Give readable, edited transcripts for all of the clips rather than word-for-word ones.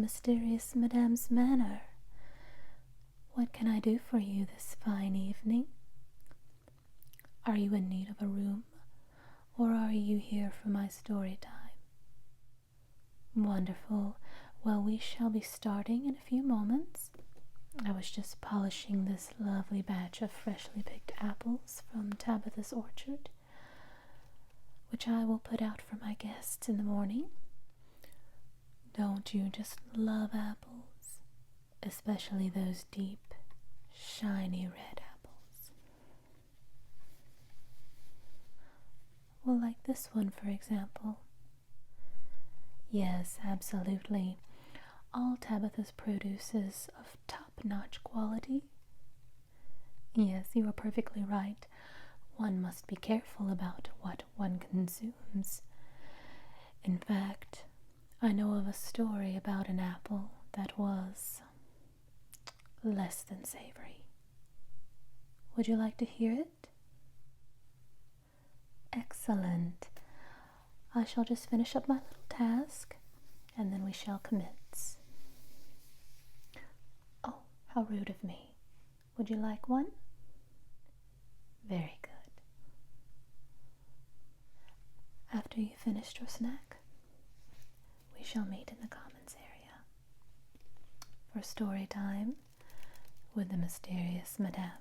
mysterious Madame's manor. What can I do for you this fine evening? Are you in need of a room, or are you here for my story time? Wonderful. Well, we shall be starting in a few moments. I was just polishing this lovely batch of freshly picked apples from Tabitha's orchard, which I will put out for my guests in the morning. Don't you just love apples? Especially those deep, shiny red apples. Well, like this one, for example. Yes, absolutely. All Tabitha's produce is of top-notch quality. Yes, you are perfectly right. One must be careful about what one consumes. In fact, I know of a story about an apple that was less than savory. Would you like to hear it? Excellent. I shall just finish up my little task, and then we shall commence. Oh, how rude of me. Would you like one? Very good. After you've finished your snack, we shall meet in the commons area for story time with the mysterious Madame.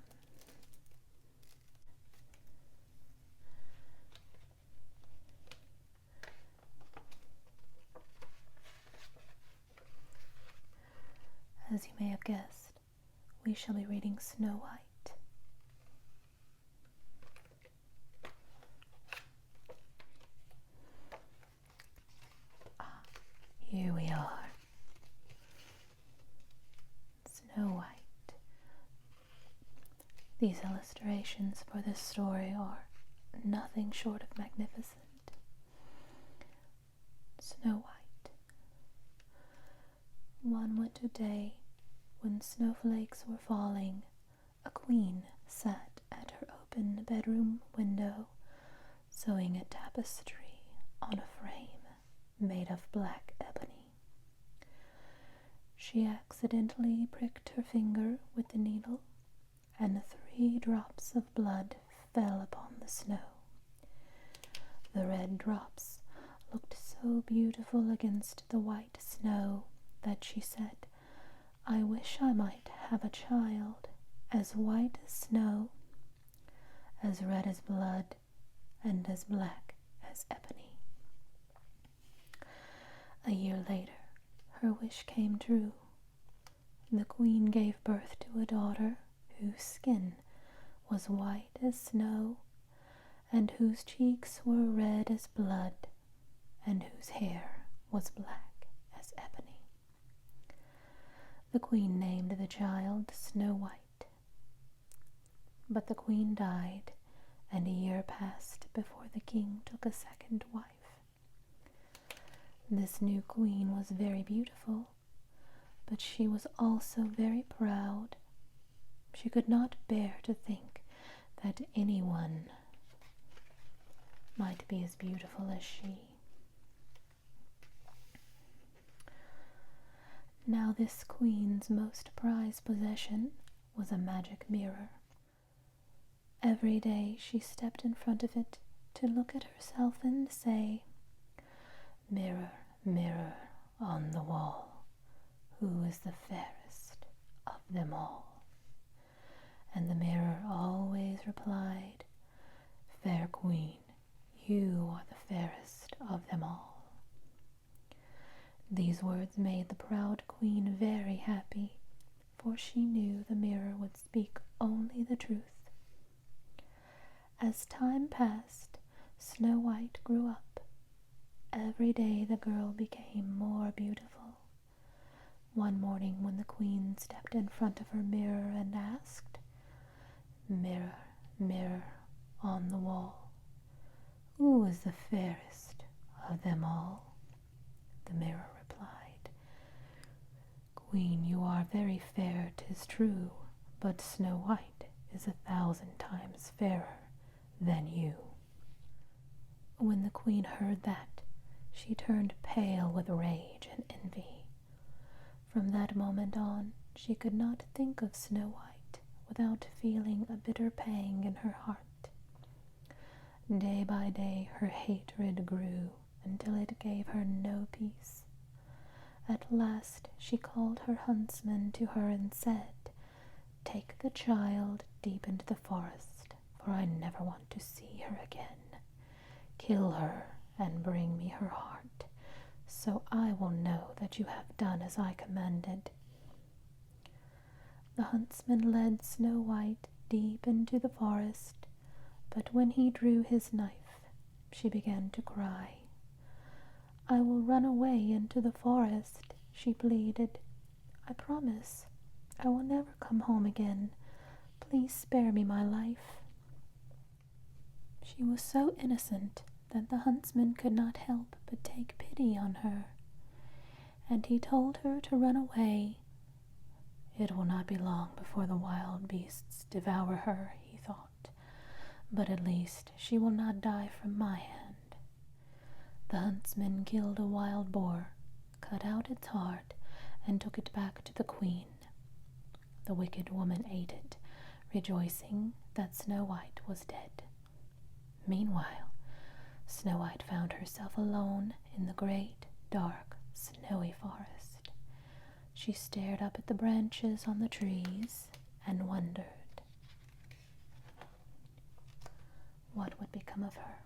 As you may have guessed, we shall be reading Snow White. Here we are. Snow White. These illustrations for this story are nothing short of magnificent. Snow White. One winter day, when snowflakes were falling, a queen sat at her open bedroom window, sewing a tapestry on a frame made of black ebony. She accidentally pricked her finger with the needle, and 3 drops of blood fell upon the snow. The red drops looked so beautiful against the white snow that she said, "I wish I might have a child as white as snow, as red as blood, and as black as ebony." A year later, her wish came true. The queen gave birth to a daughter whose skin was white as snow, and whose cheeks were red as blood, and whose hair was black as ebony. The queen named the child Snow White. But the queen died, and a year passed before the king took a second wife. This new queen was very beautiful, but she was also very proud. She could not bear to think that anyone might be as beautiful as she. Now this queen's most prized possession was a magic mirror. Every day she stepped in front of it to look at herself and say, "Mirror, mirror on the wall, who is the fairest of them all?" And the mirror always replied, "Fair queen, you are the fairest of them all." These words made the proud queen very happy, for she knew the mirror would speak only the truth. As time passed, Snow White grew up. Every day the girl became more beautiful. One morning when the queen stepped in front of her mirror and asked, "Mirror, mirror on the wall, who is the fairest of them all?" the mirror replied, "Queen, you are very fair, 'tis true, but Snow White is 1,000 times fairer than you." When the queen heard that, she turned pale with rage and envy. From that moment on, she could not think of Snow White without feeling a bitter pang in her heart. Day by day her hatred grew until it gave her no peace. At last she called her huntsman to her and said, "Take the child deep into the forest, for I never want to see her again. Kill her and bring me her heart, so I will know that you have done as I commanded." The huntsman led Snow White deep into the forest, but when he drew his knife, she began to cry. "I will run away into the forest," she pleaded. "I promise I will never come home again. Please spare me my life." She was so innocent that the huntsman could not help but take pity on her, and he told her to run away. "It will not be long before the wild beasts devour her," he thought, "but at least she will not die from my hand." The huntsman killed a wild boar, cut out its heart, and took it back to the queen. The wicked woman ate it, rejoicing that Snow White was dead. Meanwhile, Snow White found herself alone in the great, dark, snowy forest. She stared up at the branches on the trees and wondered what would become of her.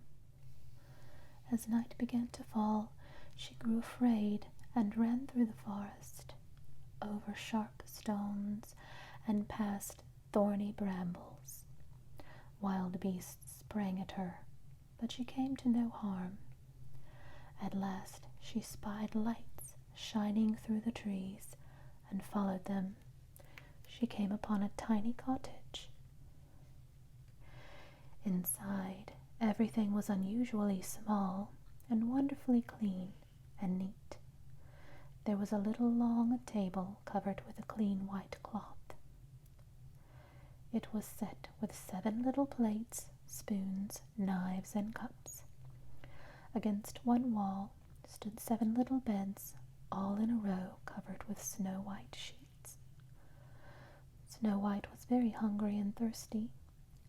As night began to fall, she grew afraid and ran through the forest, over sharp stones and past thorny brambles. Wild beasts sprang at her, but she came to no harm. At last she spied lights shining through the trees and followed them. She came upon a tiny cottage. Inside, everything was unusually small and wonderfully clean and neat. There was a little long table covered with a clean white cloth. It was set with 7 little plates, spoons, knives, and cups. Against one wall stood 7 little beds, all in a row covered with snow-white sheets. Snow White was very hungry and thirsty,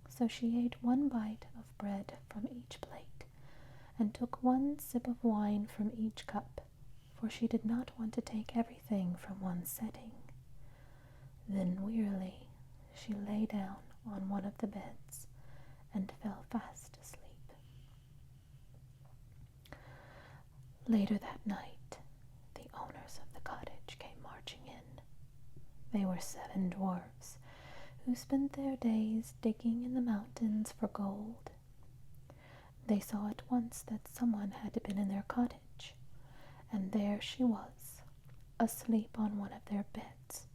so she ate 1 bite of bread from each plate and took 1 sip of wine from each cup, for she did not want to take everything from one setting. Then wearily she lay down on one of the beds and fell fast asleep. Later that night, the owners of the cottage came marching in. They were 7 dwarves who spent their days digging in the mountains for gold. They saw at once that someone had been in their cottage, and there she was, asleep on one of their beds.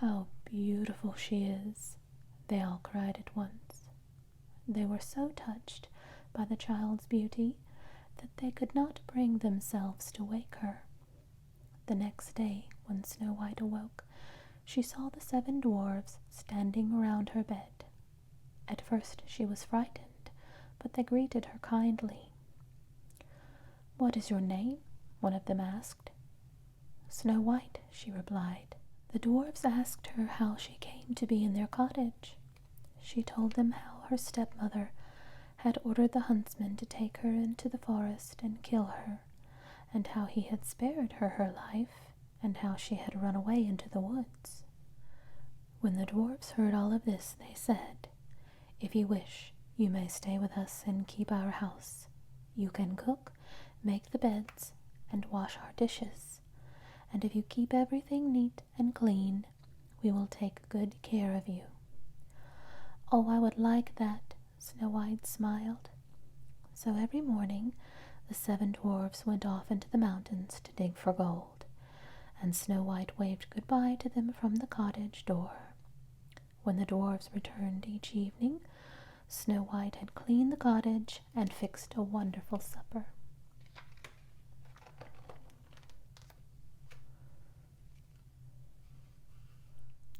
"How beautiful she is," they all cried at once. They were so touched by the child's beauty that they could not bring themselves to wake her. The next day, when Snow White awoke, she saw the 7 dwarves standing around her bed. At first she was frightened, but they greeted her kindly. "What is your name?" one of them asked. "Snow White," she replied. The dwarves asked her how she came to be in their cottage. She told them how her stepmother had ordered the huntsman to take her into the forest and kill her, and how he had spared her life, and how she had run away into the woods. When the dwarves heard all of this, they said, "If you wish, you may stay with us and keep our house. You can cook, make the beds, and wash our dishes. And if you keep everything neat and clean, we will take good care of you." "Oh, I would like that," Snow White smiled. So every morning the 7 dwarves went off into the mountains to dig for gold, and Snow White waved goodbye to them from the cottage door. When the dwarves returned each evening, Snow White had cleaned the cottage and fixed a wonderful supper.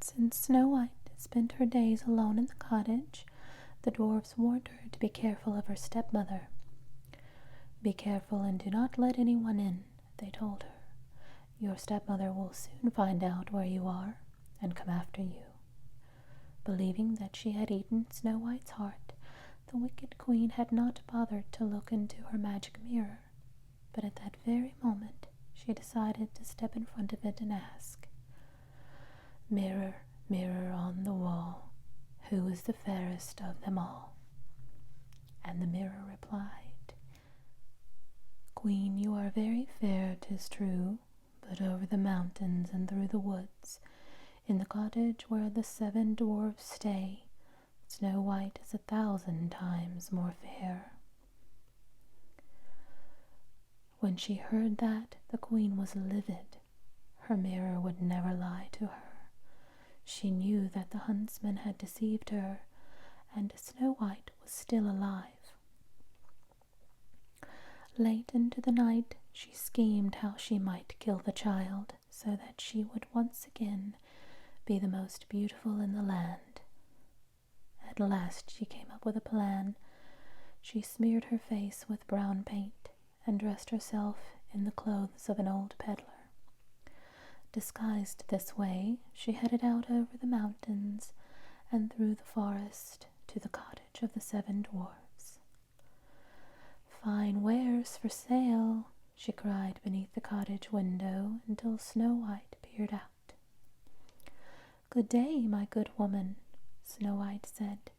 Since Snow White spent her days alone in the cottage, the dwarves warned her to be careful of her stepmother. "Be careful and do not let anyone in," they told her. "Your stepmother will soon find out where you are and come after you." Believing that she had eaten Snow White's heart, the wicked queen had not bothered to look into her magic mirror, but at that very moment she decided to step in front of it and ask, "Mirror, mirror on the wall, who is the fairest of them all?" And the mirror replied, "Queen, you are very fair, 'tis true, but over the mountains and through the woods, in the cottage where the 7 dwarves stay, Snow White is 1,000 times more fair." When she heard that, the queen was livid. Her mirror would never lie to her. She knew that the huntsman had deceived her, and Snow White was still alive. Late into the night, she schemed how she might kill the child, so that she would once again be the most beautiful in the land. At last she came up with a plan. She smeared her face with brown paint and dressed herself in the clothes of an old peddler. Disguised this way, she headed out over the mountains and through the forest to the cottage of the 7 dwarves. "Fine wares for sale," she cried beneath the cottage window until Snow White peered out. "Good day, my good woman," Snow White said.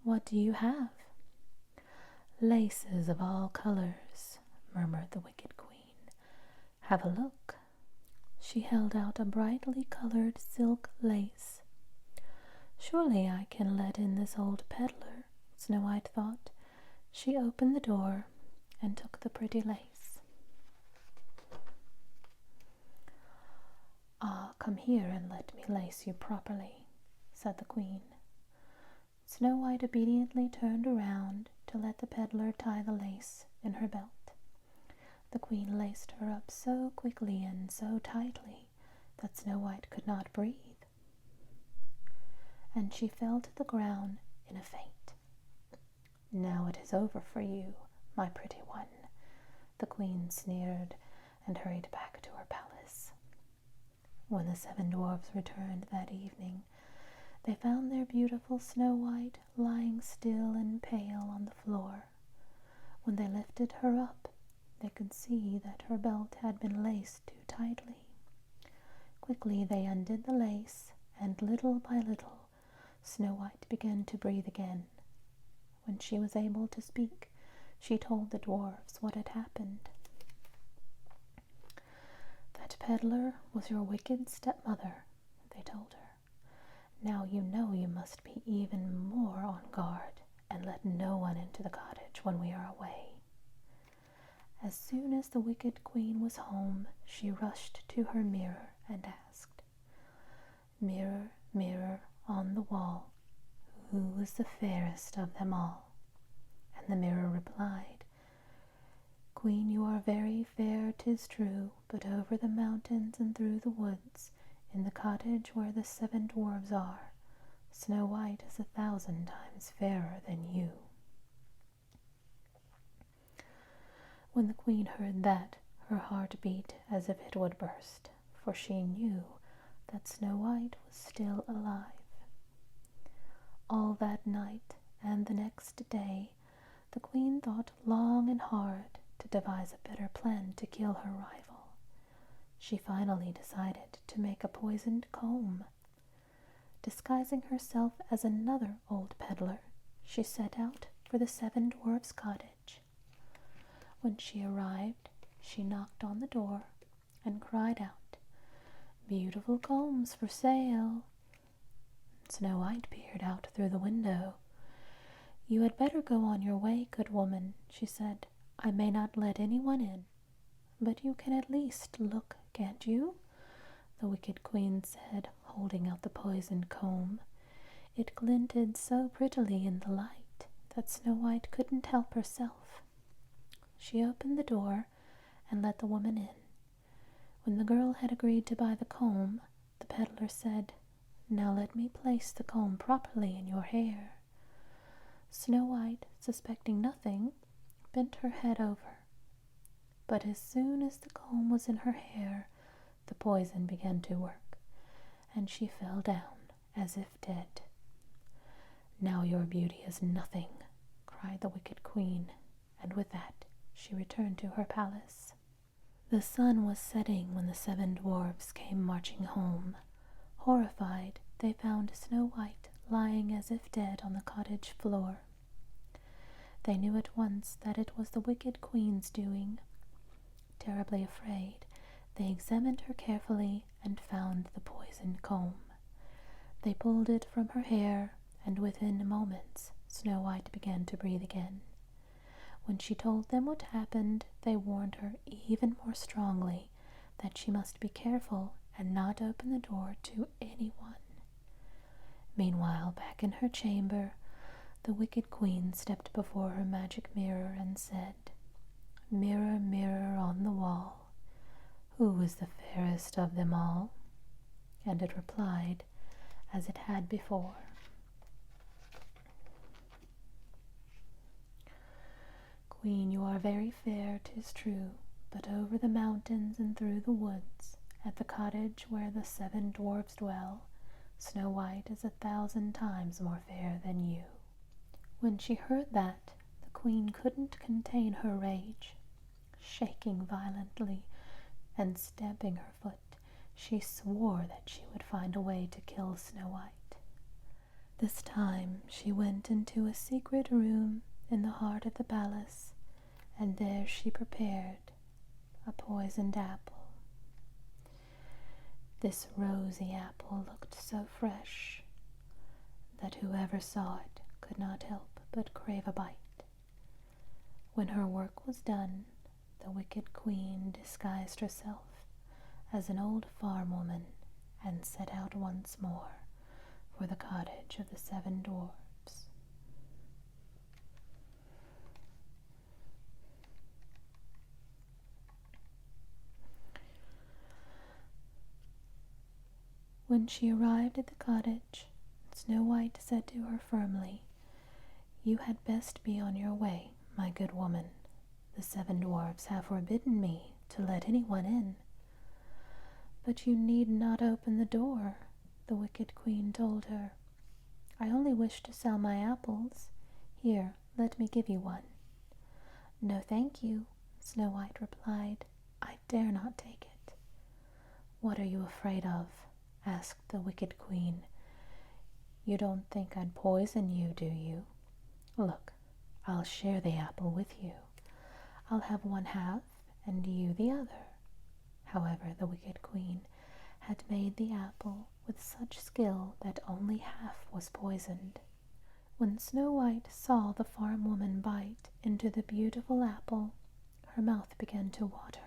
"What do you have?" "Laces of all colors," murmured the wicked queen. "Have a look." She held out a brightly colored silk lace. "Surely I can let in this old peddler," Snow White thought. She opened the door and took the pretty lace. "Ah, come here and let me lace you properly," said the queen. Snow White obediently turned around to let the peddler tie the lace in her belt. The queen laced her up so quickly and so tightly that Snow White could not breathe, and she fell to the ground in a faint. "Now it is over for you, my pretty one," the queen sneered and hurried back to her palace. When the 7 dwarves returned that evening, they found their beautiful Snow White lying still and pale on the floor. When they lifted her up, they could see that her belt had been laced too tightly. Quickly they undid the lace, and little by little Snow White began to breathe again. When she was able to speak, she told the dwarves what had happened. "That peddler was your wicked stepmother," they told her. "Now you know you must be even more on guard and let no one into the cottage when we are away." As soon as the wicked queen was home, she rushed to her mirror and asked, "Mirror, mirror on the wall, who is the fairest of them all?" And the mirror replied, "Queen, you are very fair, 'tis true, but over the mountains and through the woods, in the cottage where the 7 dwarves are, Snow White is 1,000 times fairer than you." When the queen heard that, her heart beat as if it would burst, for she knew that Snow White was still alive. All that night and the next day, the queen thought long and hard to devise a better plan to kill her rival. She finally decided to make a poisoned comb. Disguising herself as another old peddler, she set out for the 7 dwarves' cottage. When she arrived, she knocked on the door and cried out, "Beautiful combs for sale." Snow White peered out through the window. "You had better go on your way, good woman," she said. "I may not let anyone in, but you can at least look, can't you?" the wicked queen said, holding out the poisoned comb. It glinted so prettily in the light that Snow White couldn't help herself. She opened the door and let the woman in. When the girl had agreed to buy the comb, the peddler said, "Now let me place the comb properly in your hair." Snow White, suspecting nothing, bent her head over but as soon as the comb was in her hair, the poison began to work, and she fell down as if dead. "Now your beauty is nothing," cried the wicked queen, and with that she returned to her palace. The sun was setting when the 7 dwarves came marching home. Horrified, they found Snow White lying as if dead on the cottage floor. They knew at once that it was the wicked queen's doing. Terribly afraid, they examined her carefully and found the poisoned comb. They pulled it from her hair, and within moments Snow White began to breathe again. When she told them what happened, they warned her even more strongly that she must be careful and not open the door to anyone. Meanwhile, back in her chamber, the wicked queen stepped before her magic mirror and said, "Mirror, mirror on the wall, who is the fairest of them all?" And it replied, as it had before, "Queen, you are very fair, 'tis true, but over the mountains and through the woods, at the cottage where the 7 dwarves dwell, Snow White is 1,000 times more fair than you." When she heard that, the queen couldn't contain her rage. Shaking violently and stamping her foot, she swore that she would find a way to kill Snow White. This time she went into a secret room in the heart of the palace, and there she prepared a poisoned apple. This rosy apple looked so fresh that whoever saw it could not help but crave a bite. When her work was done, the wicked queen disguised herself as an old farm woman and set out once more for the cottage of the 7 dwarves. When she arrived at the cottage, Snow White said to her firmly, "You had best be on your way, my good woman. The 7 dwarves have forbidden me to let anyone in." "But you need not open the door," the wicked queen told her. "I only wish to sell my apples. Here, let me give you one." "No, thank you," Snow White replied. "I dare not take it." "What are you afraid of?" asked the wicked queen. "You don't think I'd poison you, do you? Look, I'll share the apple with you. I'll have one half and you the other." However, the wicked queen had made the apple with such skill that only half was poisoned. When Snow White saw the farm woman bite into the beautiful apple, her mouth began to water.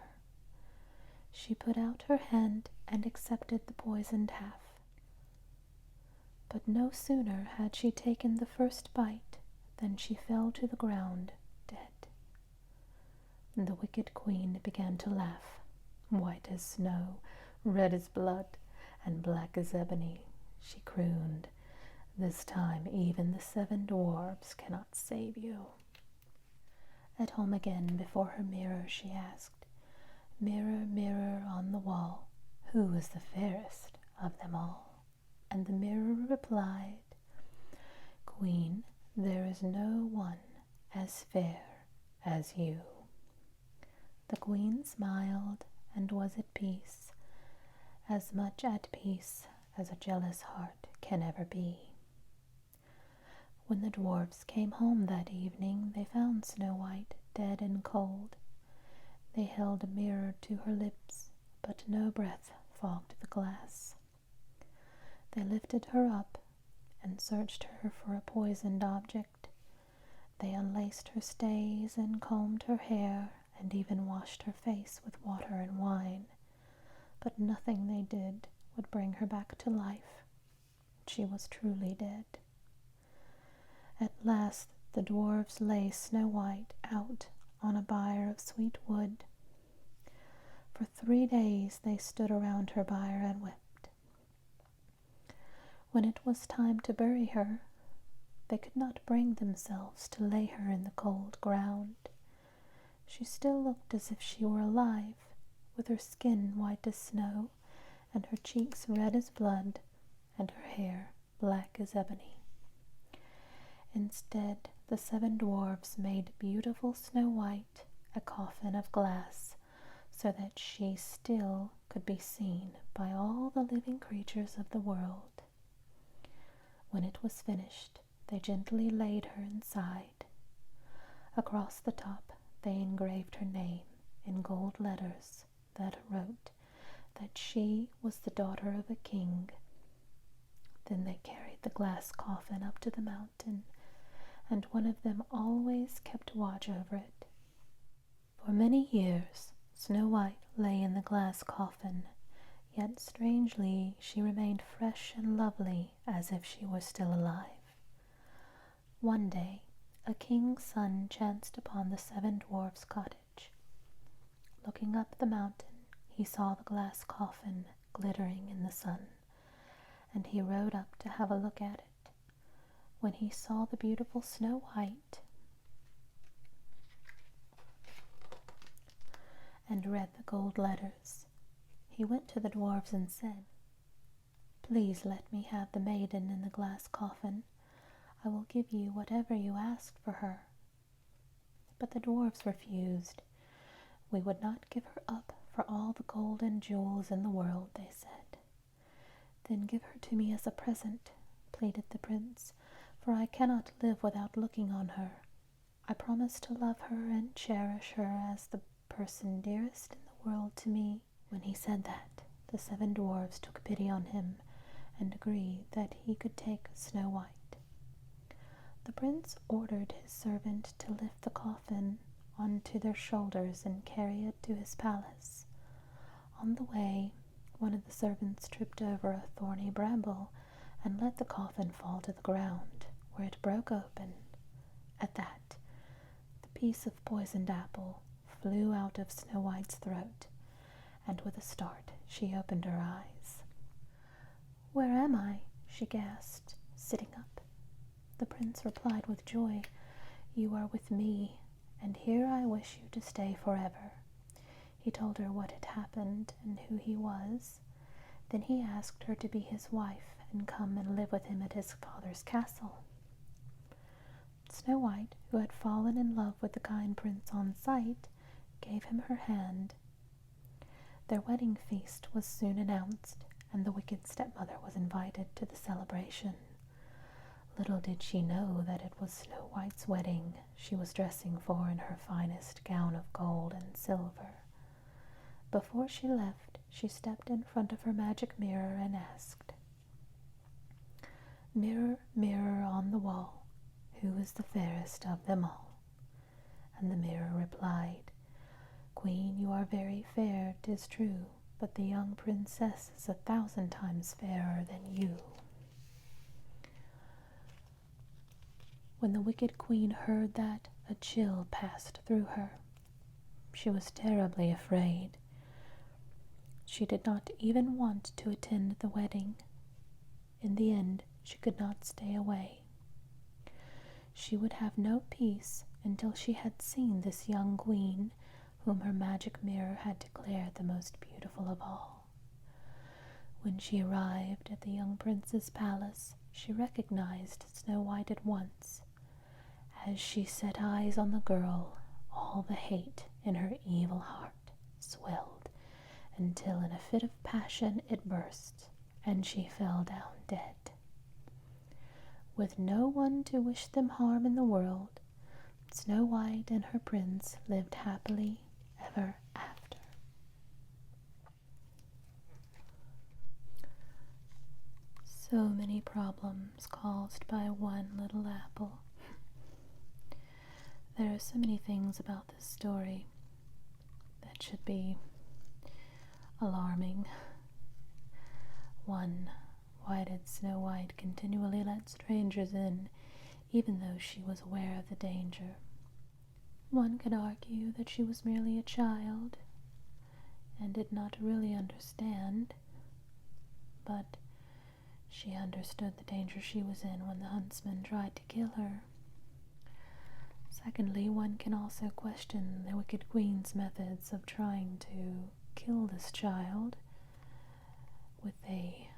She put out her hand and accepted the poisoned half. But no sooner had she taken the first bite than she fell to the ground dead. The wicked queen began to laugh. "White as snow, red as blood, and black as ebony," she crooned. "This time even the 7 dwarves cannot save you." At home again before her mirror, she asked, "Mirror, mirror on the wall, who is the fairest of them all?" And the mirror replied, "Queen, there is no one as fair as you." The queen smiled and was at peace, as much at peace as a jealous heart can ever be. When the dwarfs came home that evening, they found Snow White dead and cold. They held a mirror to her lips, but no breath fogged the glass. They lifted her up and searched her for a poisoned object. They unlaced her stays and combed her hair and even washed her face with water and wine, but nothing they did would bring her back to life. She was truly dead. At last the dwarves lay Snow White out on a bier of sweet wood. For 3 days they stood around her bier and wept. When it was time to bury her, they could not bring themselves to lay her in the cold ground. she still looked as if she were alive, with her skin white as snow, and her cheeks red as blood, and her hair black as ebony. Instead, the 7 dwarves made beautiful Snow White a coffin of glass, so that she still could be seen by all the living creatures of the world. When it was finished, they gently laid her inside. Across the top, they engraved her name in gold letters that wrote that she was the daughter of a king. Then they carried the glass coffin up to the mountain, and one of them always kept watch over it. For many years, Snow White lay in the glass coffin, yet strangely she remained fresh and lovely as if she were still alive. One day, a king's son chanced upon the 7 dwarfs' cottage. Looking up the mountain, he saw the glass coffin glittering in the sun, and he rode up to have a look at it. When he saw the beautiful Snow White and read the gold letters, he went to the dwarves and said, "Please let me have the maiden in the glass coffin. I will give you whatever you ask for her." But the dwarves refused. "We would not give her up for all the gold and jewels in the world," they said. "Then give her to me as a present," pleaded the prince, "for I cannot live without looking on her. I promise to love her and cherish her as the person dearest in the world to me." When he said that, the 7 dwarves took pity on him and agreed that he could take Snow White. The prince ordered his servant to lift the coffin onto their shoulders and carry it to his palace. On the way, one of the servants tripped over a thorny bramble and let the coffin fall to the ground, where it broke open. At that, the piece of poisoned apple flew out of Snow White's throat, and with a start she opened her eyes. "Where am I?" she gasped, sitting up. The prince replied with joy, "You are with me, and here I wish you to stay forever." He told her what had happened and who he was. Then he asked her to be his wife and come and live with him at his father's castle. Snow White, who had fallen in love with the kind prince on sight, gave him her hand. Their wedding feast was soon announced, and the wicked stepmother was invited to the celebration. Little did she know that it was Snow White's wedding she was dressing for in her finest gown of gold and silver. Before she left, she stepped in front of her magic mirror and asked, "Mirror, mirror on the wall, who is the fairest of them all?" And the mirror replied, "Queen, you are very fair, 'tis true, but the young princess is 1,000 times fairer than you." When the wicked queen heard that, a chill passed through her. She was terribly afraid. She did not even want to attend the wedding. In the end, she could not stay away. She would have no peace until she had seen this young queen, whom her magic mirror had declared the most beautiful of all. When she arrived at the young prince's palace, she recognized Snow White at once. As she set eyes on the girl, all the hate in her evil heart swelled, until in a fit of passion it burst, and she fell down dead. With no one to wish them harm in the world, Snow White and her prince lived happily ever after. So many problems caused by one little apple. There are so many things about this story that should be alarming. One, why did Snow White continually let strangers in, even though she was aware of the danger? One could argue that she was merely a child and did not really understand, but she understood the danger she was in when the huntsman tried to kill her. Secondly, one can also question the wicked queen's methods of trying to kill this child with a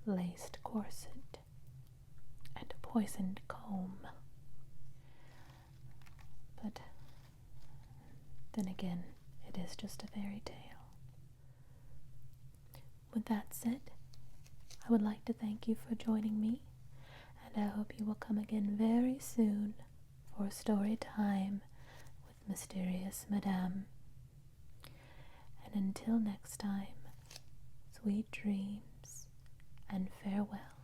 laced corset and a poisoned comb. But then again, it is just a fairy tale. With that said, I would like to thank you for joining me, and I hope you will come again very soon for story time with Mysterious Madame. And until next time, sweet dreams and farewell.